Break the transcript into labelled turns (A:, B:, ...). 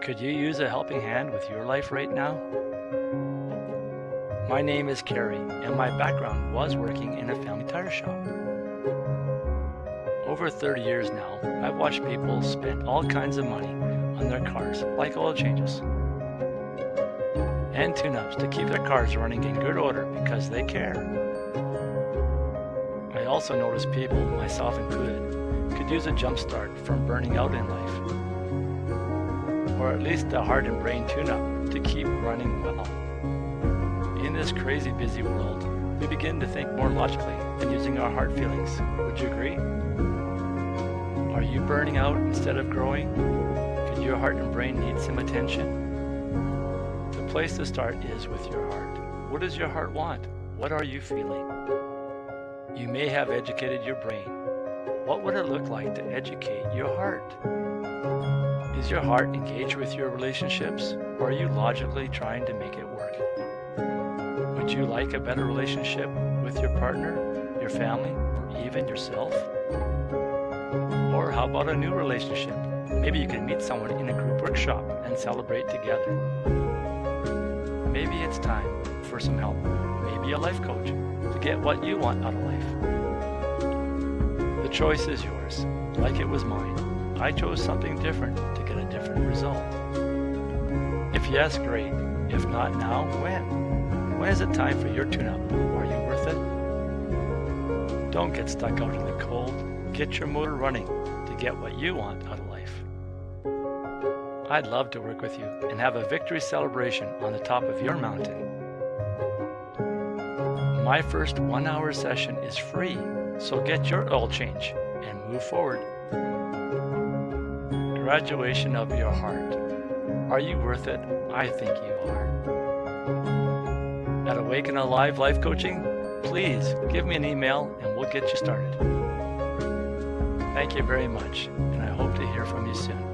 A: Could you use a helping hand with your life right now? My name is Carrie, and my background was working in a family tire shop. Over 30 years now, I've watched people spend all kinds of money on their cars, like oil changes and tune-ups to keep their cars running in good order because they care. I also notice people, myself included, could use a jump start from burning out in life, or at least a heart and brain tune-up to keep running well. In this crazy busy world, we begin to think more logically than using our heart feelings. Would you agree? Are you burning out instead of growing? Could your heart and brain need some attention? The place to start is with your heart. What does your heart want? What are you feeling? You may have educated your brain. What would it look like to educate your heart? Is your heart engaged with your relationships, or are you logically trying to make it work? Would you like a better relationship with your partner, your family, or even yourself? Or how about a new relationship? Maybe you can meet someone in a group workshop and celebrate together. Maybe it's time for some help, maybe a life coach, to get what you want out of life. The choice is yours, like it was mine. I chose something different to get a different result. If yes, great. If not now, when? When is it time for your tune-up? Are you worth it? Don't get stuck out in the cold. Get your motor running to get what you want out of life. I'd love to work with you and have a victory celebration on the top of your mountain. My first 1-hour session is free, so get your oil change and move forward. Graduation of your heart. Are you worth it? I think you are. At Awaken Alive Life Coaching, please give me an email and we'll get you started. Thank you very much, and I hope to hear from you soon.